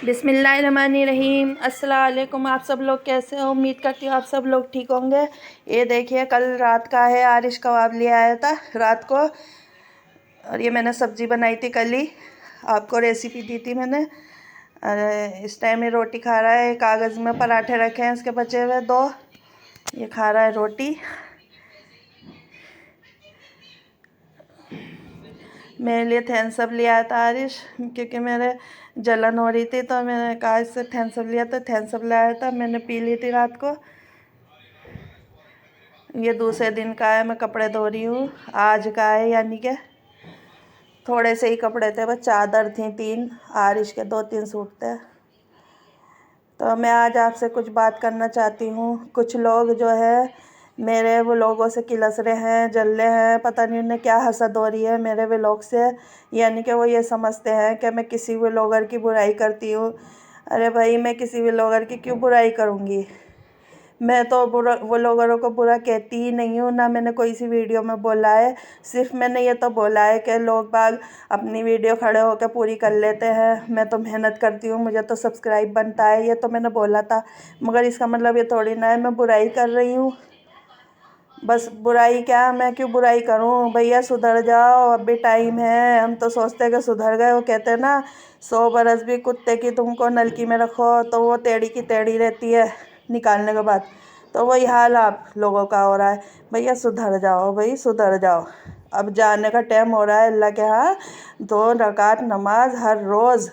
बिस्मिल्लाहिर्रहमानिर्रहीम। अस्सलाम वालेकुम। आप सब लोग कैसे हो? उम्मीद करती हूँ आप सब लोग ठीक होंगे। ये देखिए कल रात का है, आरिश कबाब ले आया था रात को और ये मैंने सब्ज़ी बनाई थी कल ही, आपको रेसिपी दी थी मैंने। इस टाइम ये रोटी खा रहा है। कागज़ में पराठे रखे हैं इसके बचे हुए दो, ये खा रहा है रोटी। मेरे लिए थैम्स अप लिया था आरिश, क्योंकि मेरे जलन हो रही थी तो मैंने कहा इससे थैम्स अप लिया, तो थैम्स अप लाया था। मैंने पी ली थी रात को। ये दूसरे दिन का है, मैं कपड़े धो रही हूँ। आज का है, यानी कि थोड़े से ही कपड़े थे, बस चादर थी 3, आरिश के 2-3 सूट थे। तो मैं आज आपसे कुछ बात करना चाहती हूँ। कुछ लोग जो है मेरे व्लॉगों से किलस रहे हैं, जल रहे हैं, पता नहीं उन्हें क्या हसद हो रही है मेरे व्लॉग से। यानी कि वो ये समझते हैं कि मैं किसी व्लॉगर की बुराई करती हूँ। अरे भाई, मैं किसी व्लॉगर की क्यों बुराई करूँगी? मैं तो व्लॉगरों को बुरा कहती ही नहीं हूँ, ना मैंने कोई सी वीडियो में बोला है। सिर्फ मैंने ये तो बोला है कि लोग बाग अपनी वीडियो खड़े होकर पूरी कर लेते हैं, मैं तो मेहनत करती हूँ, मुझे तो सब्सक्राइब बनता है, ये तो मैंने बोला था। मगर इसका मतलब ये थोड़ी ना है मैं बुराई कर रही हूँ। बस बुराई क्या, मैं क्यों बुराई करूं? भैया सुधर जाओ, अब भी टाइम है। हम तो सोचते हैं कि सुधर गए। वो कहते हैं ना, 100 बरस भी कुत्ते की तुमको नलकी में रखो तो वो टेढ़ी की टेढ़ी रहती है निकालने के बाद। तो वही हाल आप लोगों का हो रहा है। भैया सुधर जाओ, भाई सुधर जाओ। अब जाने का टाइम हो रहा है अल्लाह के यहाँ। 2 रकात नमाज हर रोज़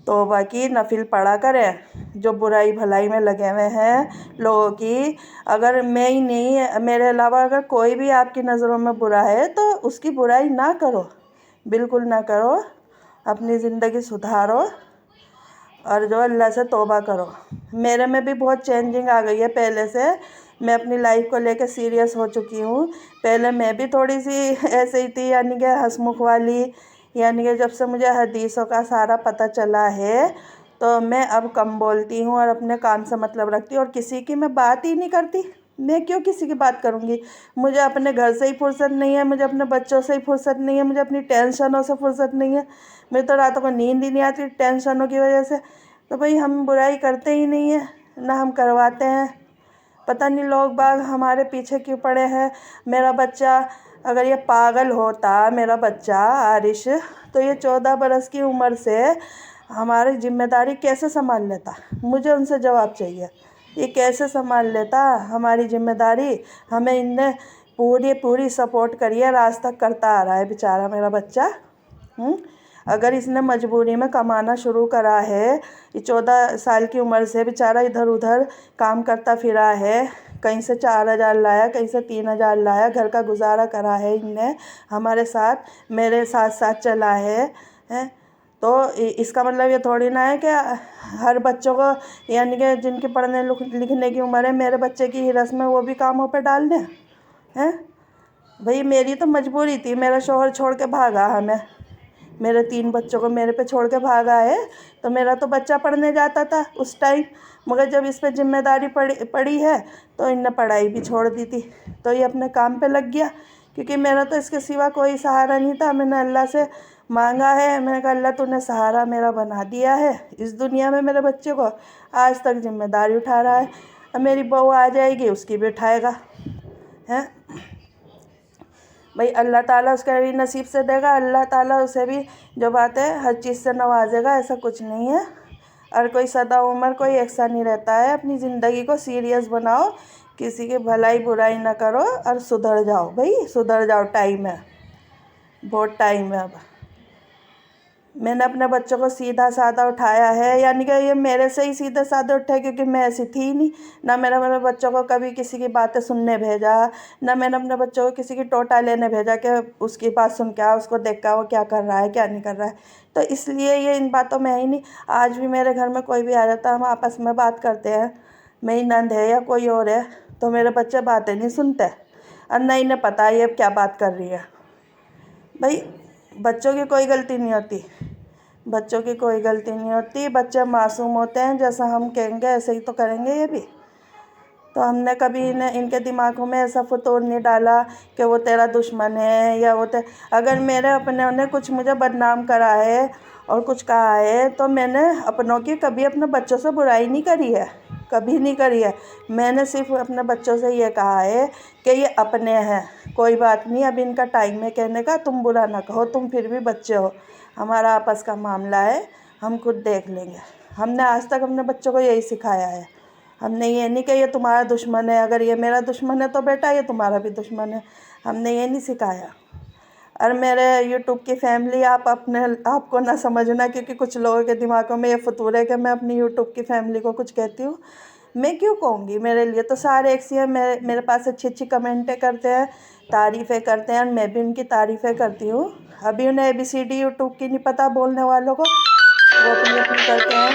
तौबा की नफिल पढ़ा करें। जो बुराई भलाई में लगे हुए हैं लोगों की, अगर मैं ही नहीं, मेरे अलावा अगर कोई भी आपकी नज़रों में बुरा है तो उसकी बुराई ना करो, बिल्कुल ना करो। अपनी ज़िंदगी सुधारो और जो अल्लाह से तौबा करो। मेरे में भी बहुत चेंजिंग आ गई है पहले से। मैं अपनी लाइफ को लेकर सीरियस हो चुकी हूँ। पहले मैं भी थोड़ी सी ऐसे ही थी, यानी कि हंसमुख वाली। यानी कि जब से मुझे हदीसों का सारा पता चला है तो मैं अब कम बोलती हूँ और अपने काम से मतलब रखती हूँ और किसी की मैं बात ही नहीं करती। मैं क्यों किसी की बात करूँगी? मुझे अपने घर से ही फुर्सत नहीं है, मुझे अपने बच्चों से ही फुर्सत नहीं है, मुझे अपनी टेंशनों से फुर्सत नहीं है। मेरी तो रातों को नींद ही नहीं आती टेंशनों की वजह से। तो भाई हम बुराई करते ही नहीं हैं, ना हम करवाते हैं। पता नहीं लोग बाग हमारे पीछे क्यों पड़े हैं। मेरा बच्चा, अगर ये पागल होता मेरा बच्चा आरिश, तो ये 14 बरस की उम्र से हमारी जिम्मेदारी कैसे संभाल लेता? मुझे उनसे जवाब चाहिए। ये कैसे संभाल लेता हमारी जिम्मेदारी? हमें इनने पूरी पूरी सपोर्ट करी है, आज तक करता आ रहा है बेचारा मेरा बच्चा। अगर इसने मजबूरी में कमाना शुरू करा है, ये 14 साल की उम्र से बेचारा इधर उधर काम करता फिरा है, कहीं से 4,000 लाया, कहीं से 3,000 लाया, घर का गुजारा करा है इनने हमारे साथ, मेरे साथ साथ चला है, हैं? तो इसका मतलब ये थोड़ी ना है कि हर बच्चों को, यानी कि जिनकी पढ़ने लिखने की उम्र है, मेरे बच्चे की ही रस्म वो भी कामों पे डाल दें? हैं भाई, मेरी तो मजबूरी थी, मेरा शौहर छोड़ के भागा हमें, मेरे 3 बच्चों को मेरे पे छोड़ के भागा है। तो मेरा तो बच्चा पढ़ने जाता था उस टाइम, मगर जब इस पे जिम्मेदारी पड़ी है तो इनने पढ़ाई भी छोड़ दी थी। तो ये अपने काम पे लग गया, क्योंकि मेरा तो इसके सिवा कोई सहारा नहीं था। मैंने अल्लाह से मांगा है, मैंने कहा अल्लाह तूने सहारा मेरा बना दिया है इस दुनिया में मेरे बच्चे को, आज तक जिम्मेदारी उठा रहा है। अब मेरी बहू आ जाएगी, उसकी भी उठाएगा, हैं? भाई अल्लाह ताला उसका भी नसीब से देगा, अल्लाह ताला उसे भी जो बात है हर चीज़ से नवाजेगा, ऐसा कुछ नहीं है। और कोई सदा उम्र कोई एक सा नहीं रहता है। अपनी ज़िंदगी को सीरियस बनाओ, किसी की भलाई बुराई ना करो और सुधर जाओ। भाई सुधर जाओ, टाइम है, बहुत टाइम है। अब मैंने अपने बच्चों को सीधा साधा उठाया है, यानी कि ये मेरे से ही सीधे साधे उठे, क्योंकि मैं ऐसी थी ही नहीं। ना मैंने अपने बच्चों को कभी किसी की बातें सुनने भेजा, ना मैंने अपने बच्चों को किसी की टोटा लेने भेजा कि उसकी बात सुन क्या, उसको देख कर वो क्या कर रहा है क्या नहीं कर रहा है। तो इसलिए ये इन बातों में है ही नहीं। आज भी मेरे घर में कोई भी आ जाता है, हम आपस में बात करते हैं, मेरी नंद है या कोई और है, तो मेरे बच्चे बातें नहीं सुनते और ना इन्हें पता है ये क्या बात कर रही है। भाई बच्चों की कोई गलती नहीं होती, बच्चों की कोई गलती नहीं होती। बच्चे मासूम होते हैं, जैसा हम कहेंगे ऐसे ही तो करेंगे ये भी। तो हमने कभी इनके दिमागों में ऐसा फतूर नहीं डाला कि वो तेरा दुश्मन है या वो अगर मेरे अपने ने कुछ मुझे बदनाम करा है और कुछ कहा है तो मैंने अपनों की कभी अपने बच्चों से बुराई नहीं करी है, कभी नहीं करी है। मैंने सिर्फ अपने बच्चों से ये कहा है कि ये अपने हैं, कोई बात नहीं, अब इनका टाइम है कहने का, तुम बुरा ना कहो, तुम फिर भी बच्चे हो, हमारा आपस का मामला है, हम खुद देख लेंगे। हमने आज तक अपने बच्चों को यही सिखाया है। हमने ये नहीं कि ये तुम्हारा दुश्मन है, अगर ये मेरा दुश्मन है तो बेटा ये तुम्हारा भी दुश्मन है, हमने ये नहीं सिखाया। और मेरे यूट्यूब की फैमिली, आप अपने आपको ना समझना, क्योंकि कुछ लोगों के दिमागों में ये फतूर है कि मैं अपनी यूट्यूब की फैमिली को कुछ कहती हूँ। मैं क्यों कहूँगी, मेरे लिए तो सारे एक सी हैं। मेरे पास अच्छी अच्छी कमेंटें करते हैं, तारीफ़ें करते हैं, और मैं भी उनकी तारीफ़ें करती हूँ। अभी उन्हें ABCD यूट्यूब की नहीं पता बोलने वालों को, वो अपनी अपनी करते हैं,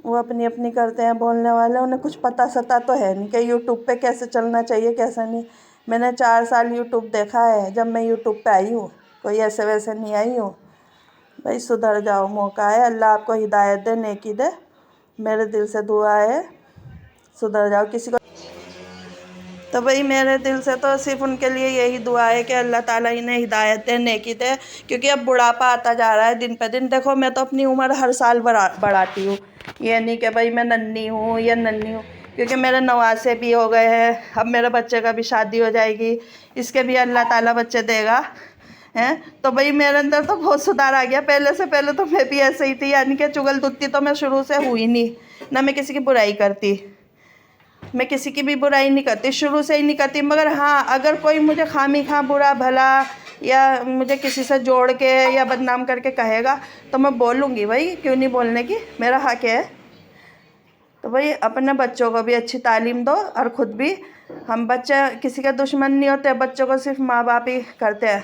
वो अपनी अपनी करते हैं बोलने वाले, उन्हें कुछ पता सता तो है नहीं कि यूट्यूब पे कैसे चलना चाहिए कैसे नहीं। मैंने 4 साल यूट्यूब देखा है, जब मैं यूट्यूब पे आई हूँ, कोई ऐसे वैसे नहीं आई हूँ। भाई सुधर जाओ, मौका है, अल्लाह आपको हिदायत दे, नेकी दे, मेरे दिल से दुआ है, सुधर जाओ। किसी को तो भाई मेरे दिल से तो सिर्फ उनके लिए यही दुआ है कि अल्लाह ताला इन्हें हिदायत दे, नेकी दे, क्योंकि अब बुढ़ापा आता जा रहा है दिन पे दिन। देखो मैं तो अपनी उम्र हर साल बढ़ाती हूँ, ये नहीं कि भाई मैं नन्ही हूँ या नन्ही हूँ, क्योंकि मेरे 89 भी हो गए हैं, अब मेरे बच्चे का भी शादी हो जाएगी, इसके भी अल्लाह ताला बच्चे देगा हैं। तो भाई मेरे अंदर तो बहुत सुधार आ गया। पहले से पहले तो मैं भी ऐसे ही थी, यानी कि चुगलदुत्ती तो मैं शुरू से हुई नहीं, ना मैं किसी की बुराई करती, मैं किसी की भी बुराई नहीं करती, शुरू से ही नहीं करती। मगर हाँ, अगर कोई मुझे खामी खा बुरा भला या मुझे किसी से जोड़ के या बदनाम करके कहेगा तो मैं बोलूँगी, भाई क्यों नहीं बोलने की, मेरा हक है। तो भाई अपने बच्चों को भी अच्छी तालीम दो, और ख़ुद भी, हम बच्चे किसी के दुश्मन नहीं होते, बच्चों को सिर्फ माँ बाप ही करते हैं।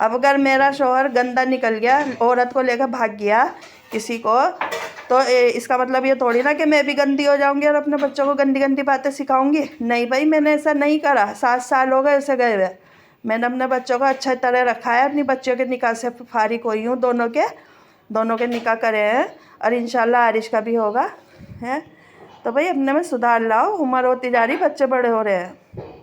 अब अगर मेरा शौहर गंदा निकल गया, औरत को लेकर भाग गया किसी को, तो इसका मतलब ये थोड़ी ना कि मैं भी गंदी हो जाऊंगी और अपने बच्चों को गंदी गंदी बातें सिखाऊंगी। नहीं भाई, मैंने ऐसा नहीं करा, 7 साल हो गए उसे गए हुए। मैंने अपने बच्चों को अच्छी तरह रखा है, अपनी बच्चियों के निकाह से फारिग हुई हूँ, दोनों के निकाह करे हैं, और इंशाल्लाह आरिश का भी होगा है। तो भाई अपने में सुधार लाओ, उम्र होती जा रही, बच्चे बड़े हो रहे हैं।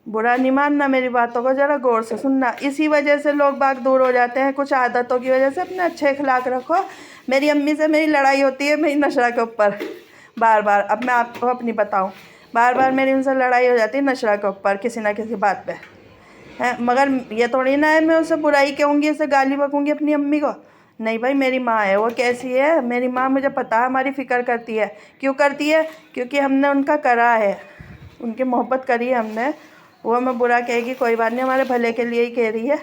बुरा नहीं मानना, मेरी बातों को ज़रा गौर से सुनना। इसी वजह से लोग बाग दूर हो जाते हैं, कुछ आदतों की वजह से। अपने अच्छे अखलाक रखो। मेरी अम्मी से मेरी लड़ाई होती है मेरी नशरा के ऊपर, बार बार। अब मैं आपको अपनी बताऊं, बार बार मेरी उनसे लड़ाई हो जाती है नशरा के ऊपर, किसी ना किसी बात पे है। मगर ये थोड़ी ना है मैं उसे बुराई कहूँगी, उसे गाली बकूँगी अपनी अम्मी को। नहीं भाई, मेरी माँ है, वो कैसी है मेरी माँ, मुझे पता है, हमारी फ़िक्र करती है। क्यों करती है? क्योंकि हमने उनका करा है, उनकी मोहब्बत करी है हमने। वो हमें बुरा कहेगी कोई बात नहीं, हमारे भले के लिए ही कह रही है।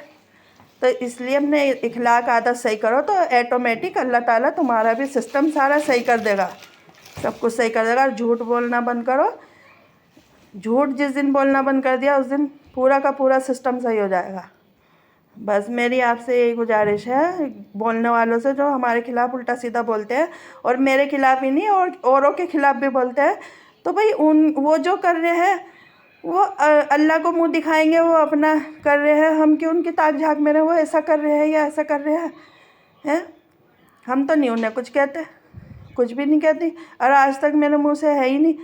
तो इसलिए अपने इखलाक आदत सही करो, तो ऑटोमेटिक अल्लाह ताला तुम्हारा भी सिस्टम सारा सही कर देगा, सब कुछ सही कर देगा। और झूठ बोलना बंद करो, झूठ जिस दिन बोलना बंद कर दिया उस दिन पूरा का पूरा सिस्टम सही हो जाएगा। बस मेरी आपसे यही गुजारिश है, बोलने वालों से जो हमारे खिलाफ़ उल्टा सीधा बोलते हैं, और मेरे खिलाफ़ ही नहीं और औरों के खिलाफ़ भी बोलते हैं, तो भाई वो जो कर रहे हैं वो अल्लाह को मुंह दिखाएंगे, वो अपना कर रहे हैं, हम क्यों उनकी ताक झांक में रहे, वो ऐसा कर रहे हैं या ऐसा कर रहे हैं। हम तो नहीं उन्हें कुछ कहते, कुछ भी नहीं कहती, और आज तक मेरे मुंह से है ही नहीं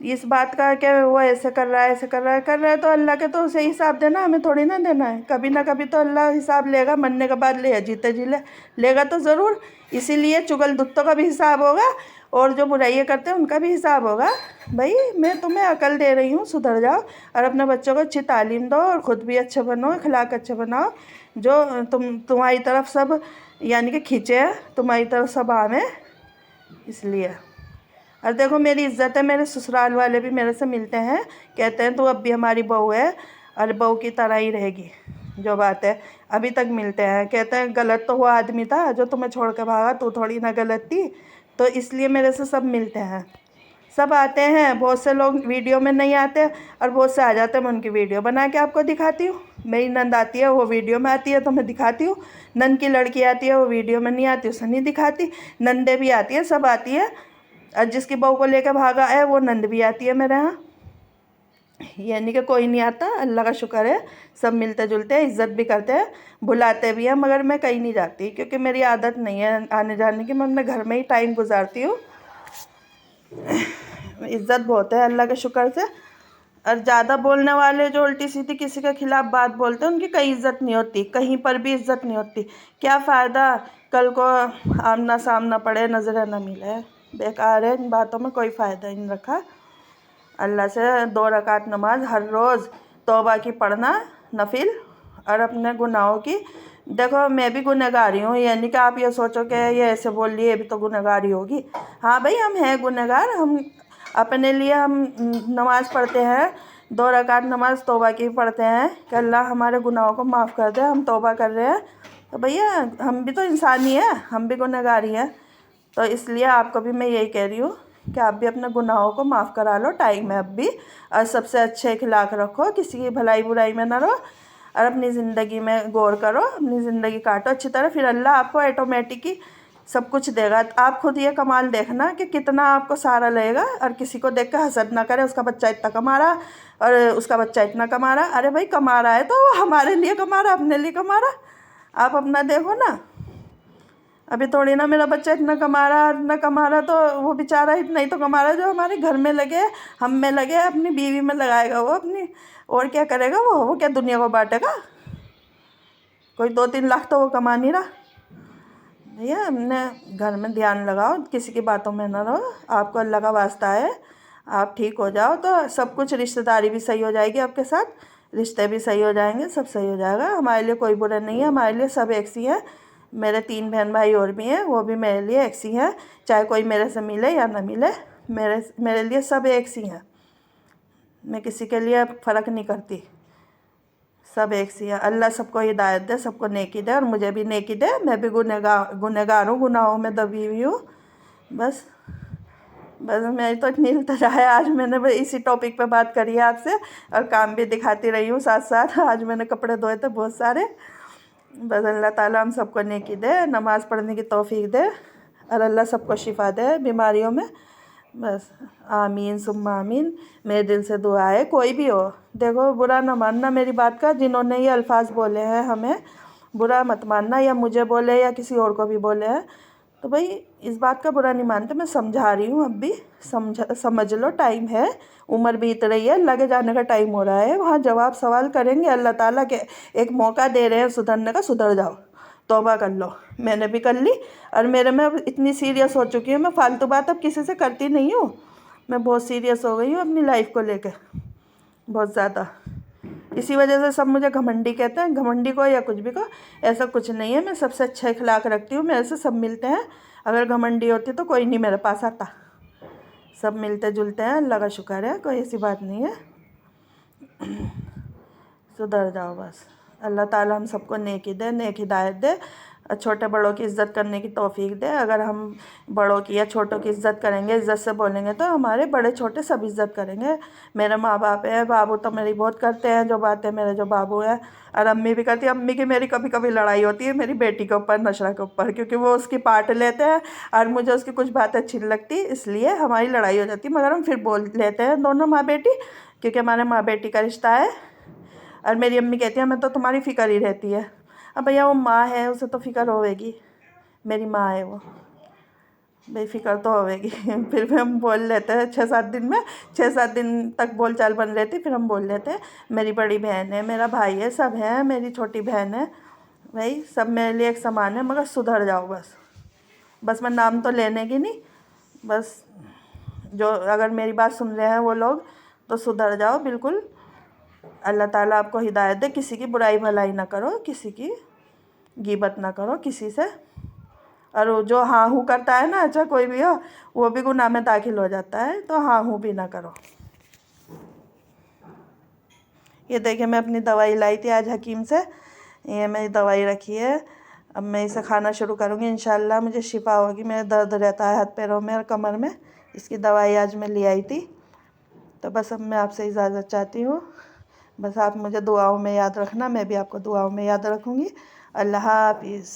इस बात का कि वो ऐसे कर रहा है, ऐसे कर रहा है तो अल्लाह के तो उसे हिसाब देना, हमें थोड़ी ना देना है। कभी ना कभी तो अल्लाह हिसाब लेगा, मरने के बाद ले, जीते जी लेगा तो ज़रूर। इसीलिए चुगलदुत्तों का भी हिसाब होगा, और जो बुराइयाँ करते हैं उनका भी हिसाब होगा। भाई मैं तुम्हें अकल दे रही हूँ, सुधर जाओ, और अपने बच्चों को अच्छी तालीम दो, और ख़ुद भी अच्छे बनो, अखलाक अच्छे बनाओ। जो तुम्हारी तरफ सब यानी कि खींचे हैं, तुम्हारी तरफ सब आवे, इसलिए। और देखो मेरी इज़्ज़त है, मेरे ससुराल वाले भी मेरे से मिलते हैं, कहते हैं तू अब भी हमारी बहू है और बहू की तरह ही रहेगी। जो बात है, अभी तक मिलते हैं, कहते हैं गलत तो वो आदमी था जो तुम्हें छोड़ के भागा, तू थोड़ी ना गलत थी। तो इसलिए मेरे से सब मिलते हैं, सब आते हैं। बहुत से लोग वीडियो में नहीं आते और बहुत से आ जाते हैं, मैं उनकी वीडियो बना के आपको दिखाती हूँ। मेरी नंद आती है, वो वीडियो में आती है तो मैं दिखाती हूँ। नंद की लड़की आती है, वो वीडियो में नहीं आती, उसे नहीं दिखाती। नंदे भी आती है, सब आती है, और जिसकी बहू को लेकर भागा है वो नंद भी आती है मेरे यहाँ। यानी कि कोई नहीं आता, अल्लाह का शुक्र है, सब मिलते जुलते हैं, इज़्ज़त भी करते हैं, बुलाते भी हैं। मगर मैं कहीं नहीं जाती, क्योंकि मेरी आदत नहीं है आने जाने की, मैं अपने घर में ही टाइम गुजारती हूँ। इज़्ज़त बहुत है अल्लाह के शुक्र से, और ज़्यादा बोलने वाले जो उल्टी सीधी किसी के खिलाफ बात बोलते हैं, उनकी कहीं इज्जत नहीं होती, कहीं पर भी इज्जत नहीं होती। क्या फ़ायदा, कल को आमना सामना पड़े, नजरें न मिले। बेकार है, इन बातों में कोई फ़ायदा ही नहीं रखा। अल्लाह से 2 रकात नमाज हर रोज़ तौबा की पढ़ना, नफिल, और अपने गुनाहों की। देखो मैं भी गुनहगारी हूँ, ये नहीं कि आप ये सोचो कि ये ऐसे बोल लिए, भी तो गुनहगारी होगी। हाँ भाई, हम हैं गुनहगार। हम अपने लिए हम नमाज़ पढ़ते हैं, 2 रकात नमाज तौबा की पढ़ते हैं कि अल्लाह हमारे गुनाहों को माफ़ कर दे, हम तौबा कर रहे हैं। तो भैया हम भी तो इंसान ही हैं, हम भी गुनहगारी हैं। तो इसलिए आपको भी मैं यही कह रही हूँ कि आप भी अपने गुनाहों को माफ़ करा लो, टाइम है अब भी। और सबसे अच्छे अखलाक रखो, किसी की भलाई बुराई में ना रहो, और अपनी ज़िंदगी में गौर करो, अपनी ज़िंदगी काटो अच्छी तरह। फिर अल्लाह आपको ऑटोमेटिक ही सब कुछ देगा। आप खुद ये कमाल देखना कि कितना आपको सारा लगेगा, और किसी को देख कर हसद ना करे, उसका बच्चा इतना कमा रहा और उसका बच्चा इतना कमा रहा। अरे भाई, कमा रहा है तो वो हमारे लिए कमा रहा, अपने लिए कमा रहा। आप अपना देखो ना। अभी थोड़ी ना मेरा बच्चा इतना कमा रहा, इतना कमा रहा, तो वो बेचारा इतना ही तो कमा रहा है जो हमारे घर में लगे, हम में लगे, अपनी बीवी में लगाएगा वो अपनी। और क्या करेगा वो क्या दुनिया को बांटेगा? कोई 2-3 लाख तो वो कमा नहीं रहा। भैया हमने घर में ध्यान लगाओ, किसी की बातों में ना रहो। आपको अल्लाह का वास्ता है, आप ठीक हो जाओ तो सब कुछ, रिश्तेदारी भी सही हो जाएगी आपके साथ, रिश्ते भी सही हो जाएंगे, सब सही हो जाएगा। हमारे लिए कोई बुरा नहीं है, हमारे लिए सब एक सी हैं। मेरे 3 बहन भाई और भी हैं, वो भी मेरे लिए एक सी हैं। चाहे कोई मेरे से मिले या ना मिले, मेरे लिए सब एक सी हैं। मैं किसी के लिए फ़र्क नहीं करती, सब एक सी है। अल्लाह सबको हिदायत दे, सबको नेकी दे, और मुझे भी नेकी दे। मैं भी गुनहगार हूँ, गुनाहों में दबी हुई हूँ। बस मेरी तो इतनी इल्तिजा है। आज मैंने बस इसी टॉपिक पे बात करी है आपसे, और काम भी दिखाती रही हूँ साथ साथ। आज मैंने कपड़े धोए थे बहुत सारे। बस अल्लाह ताला हम सबको नेकी दे, नमाज़ पढ़ने की तौफीक दे, और अल्लाह सबको शिफा दे बीमारियों में। बस आमीन सुम्मा आमीन। मेरे दिल से दुआ है, कोई भी हो, देखो बुरा ना मानना मेरी बात का। जिन्होंने ये अल्फाज बोले हैं हमें, बुरा मत मानना, या मुझे बोले या किसी और को भी बोले हैं, तो भाई इस बात का बुरा नहीं मानते। मैं समझा रही हूँ, अब भी समझ लो, टाइम है, उम्र बीत रही है, लगे जाने का टाइम हो रहा है। वहाँ जवाब सवाल करेंगे, अल्लाह ताला के एक मौका दे रहे हैं सुधरने का, सुधर जाओ, तौबा कर लो। मैंने भी कर ली, और मेरे में अब इतनी सीरियस हो चुकी हूँ, मैं फालतू बात अब किसी से करती नहीं हूँ। मैं बहुत सीरियस हो गई हूँ अपनी लाइफ को लेकर, बहुत ज़्यादा। इसी वजह से सब मुझे घमंडी कहते हैं, घमंडी को या कुछ भी को। ऐसा कुछ नहीं है, मैं सबसे अच्छा अखलाक रखती हूँ, मेरे से सब मिलते हैं। अगर घमंडी होती तो कोई नहीं मेरे पास आता। सब मिलते जुलते हैं, अल्लाह का शुक्र है, कोई ऐसी बात नहीं है। सुधर जाओ बस। अल्लाह ताला हम सबको नेकी दे, नेक हिदायत दे, छोटे बड़ों की इज़्ज़त करने की तौफीक दे। अगर हम बड़ों की या छोटों की इज़्ज़त करेंगे, इज़्ज़त से बोलेंगे, तो हमारे बड़े छोटे सब इज़्ज़त करेंगे। मेरे माँ बाप हैं, बाबू तो मेरी बहुत करते हैं जो बातें, मेरे जो बाबू हैं, और अम्मी भी करती है। अम्मी की मेरी कभी कभी लड़ाई होती है मेरी बेटी के ऊपर, नशरा के ऊपर, क्योंकि वो उसकी पार्ट लेते हैं और मुझे उसकी कुछ बातें अच्छी नहीं लगती, इसलिए हमारी लड़ाई हो जाती है। मगर हम फिर बोल लेते हैं दोनों माँ बेटी, क्योंकि हमारे माँ बेटी का रिश्ता है। और मेरी अम्मी कहती है हमें तो तुम्हारी फ़िक्र ही रहती है। अब भैया वो माँ है, उसे तो फ़िक्र होएगी, मेरी माँ है वो, बेफिक्र तो होएगी। फिर भी हम बोल लेते हैं 6-7 दिन में, 6-7 दिन तक बोल चाल बन रहती, फिर हम बोल लेते हैं। मेरी बड़ी बहन है, मेरा भाई है, सब है, मेरी छोटी बहन है, भाई सब मेरे लिए एक समान है। मगर सुधर जाओ बस मैं नाम तो लेने की नहीं, बस जो अगर मेरी बात सुन रहे हैं वो लोग, तो सुधर जाओ बिल्कुल। अल्लाह ताला आपको हिदायत दे, किसी की बुराई भलाई ना करो, किसी की गीबत ना करो किसी से। और वो जो हाँ हूँ करता है ना, अच्छा कोई भी हो, वो भी गुनाह में दाखिल हो जाता है, तो हाँ हूँ भी ना करो। ये देखिए मैं अपनी दवाई लाई थी आज हकीम से, ये मेरी दवाई रखी है। अब मैं इसे खाना शुरू करूँगी, इंशाल्लाह मुझे शिफा होगी। मेरे दर्द रहता है हाथ पैरों में और कमर में, इसकी दवाई आज मैं ले आई थी। तो बस अब मैं आपसे इजाज़त चाहती हूँ। बस आप मुझे दुआओं में याद रखना, मैं भी आपको दुआओं में याद रखूँगी। अल्लाह हाफिज़।